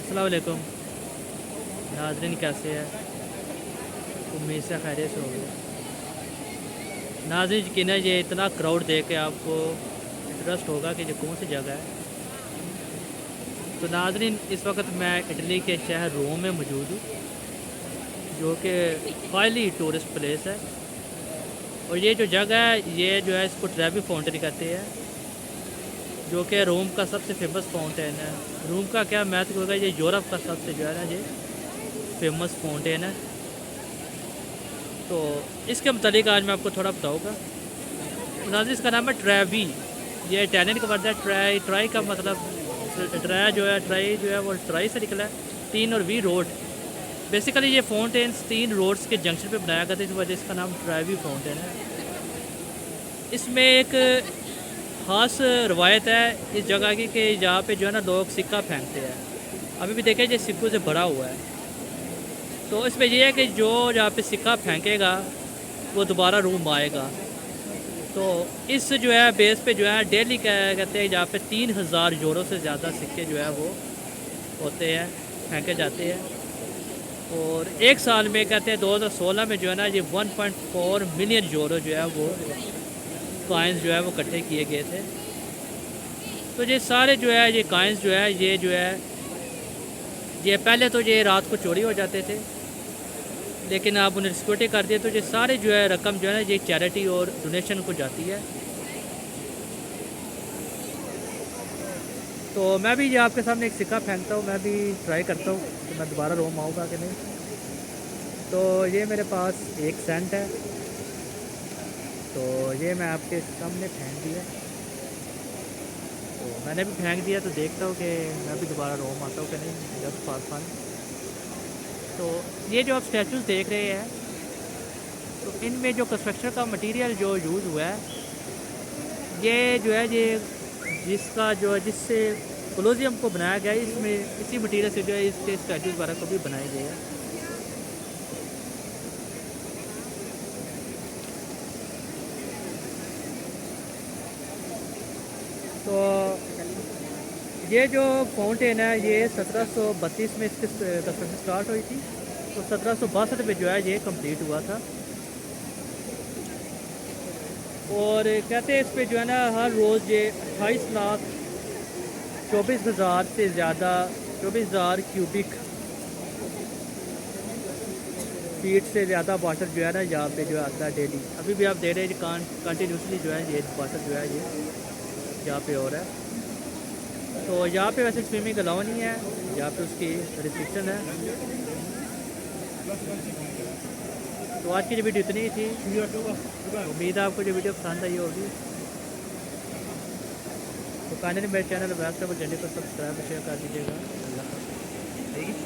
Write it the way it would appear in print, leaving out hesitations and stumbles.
अस्सलाम वालेकुम नाज़रीन, कैसे हैं? उम्मीद से खैरियत से होगी। नाज़रीन, यकीन है ये इतना क्राउड देख के आपको इंटरेस्ट होगा कि ये कौन सी जगह है। तो नाज़रीन, इस वक्त मैं इटली के शहर रोम में मौजूद हूँ, जो कि हाईली टूरिस्ट प्लेस है। और ये जो जगह है, ये जो है इसको ट्रेवी फाउंटेन कहते हैं, जो कि रोम का सबसे फेमस फाउंटेन है। रोम का क्या महत्व होगा, ये यूरोप का सबसे जो है ना ये फेमस फाउंटेन है। तो इसके मतलब आज मैं आपको थोड़ा बताऊँगा। नाज़रीन, इसका नाम है ट्रेवी। ये इटालियन का वर्ड है। ट्राई का मतलब ट्राई जो है वो ट्राई से निकला है, 3 और वी रोड। बेसिकली ये फाउंटेन्स 3 रोड्स के जंक्शन पे बनाया गया था, इस वजह से इसका नाम ट्रेवी फाउंटेन है। इसमें एक ख़ास रवायत है इस जगह की कि यहाँ पे जो है ना लोग सिक्का फेंकते हैं। अभी भी देखें, ये सिक्कों से भरा हुआ है। तो इसमें यह है कि जो यहाँ पे सिक्का फेंकेगा वो दोबारा रूम आएगा। तो इस जो है बेस पे जो है डेली कहते हैं यहाँ पे 3000 यूरो से ज़्यादा सिक्के जो है वो होते हैं, फेंके जाते हैं। और एक साल में कहते हैं 2016 में जो है ना ये 1.4 मिलियन यूरो जो है वो कॉइन्स जो है वो इकट्ठे किए गए थे। तो ये सारे जो है ये कॉइन्स जो है ये पहले तो ये रात को चोरी हो जाते थे, लेकिन आप उन्हें सिक्योरिटी कर दिए तो ये सारे जो है रकम जो है ना ये चैरिटी और डोनेशन को जाती है। तो मैं भी ये आपके सामने एक सिक्का फेंकता हूँ, मैं भी ट्राई करता हूँ कि मैं दोबारा रोम आऊँगा कि नहीं। तो ये मेरे पास 1 सेंट है, तो ये मैं आपके सामने फेंक दिया। तो मैंने भी फेंक दिया, तो देखता हूँ कि मैं भी दोबारा रोम आता हूँ कि नहीं, जस्ट फॉर फन। तो ये जो आप स्टैचूज़ देख रहे हैं, तो इनमें जो कंस्ट्रक्शन का मटेरियल जो यूज़ हुआ है, ये जो है ये जिससे कोलोसियम को बनाया गया है, इसमें इसी मटेरियल से जो है इसके स्टैचूज़ वगैरह को भी बनाए गए हैं। तो ये जो फाउंटेन है ये 1732 में इसकी कंस्ट्रक्शन स्टार्ट हुई थी, तो 1762 में जो है ये कंप्लीट हुआ था। और कहते हैं इस पे जो है ना हर रोज़ ये 28,24,000 से ज़्यादा 24,000 क्यूबिक फीट से ज़्यादा वाटर जो है ना यहाँ पे जो आता है डेली। अभी भी आप दे रहे हैं कंटिन्यूसली जो है ये वाटर जो है ये यहाँ पे हो रहा है। तो यहाँ पे वैसे स्विमिंग अलाउ नहीं है, यहाँ पे उसकी रिस्ट्रिक्शन है। तो आज की जो वीडियो इतनी ही थी, उम्मीद है आपको जो वीडियो पसंद आई होगी। तो काइंडली मेरे चैनल वैक्स ट्रैवल जर्नी को सब्सक्राइब शेयर कर दीजिएगा। अल्लाह हाफ़िज़।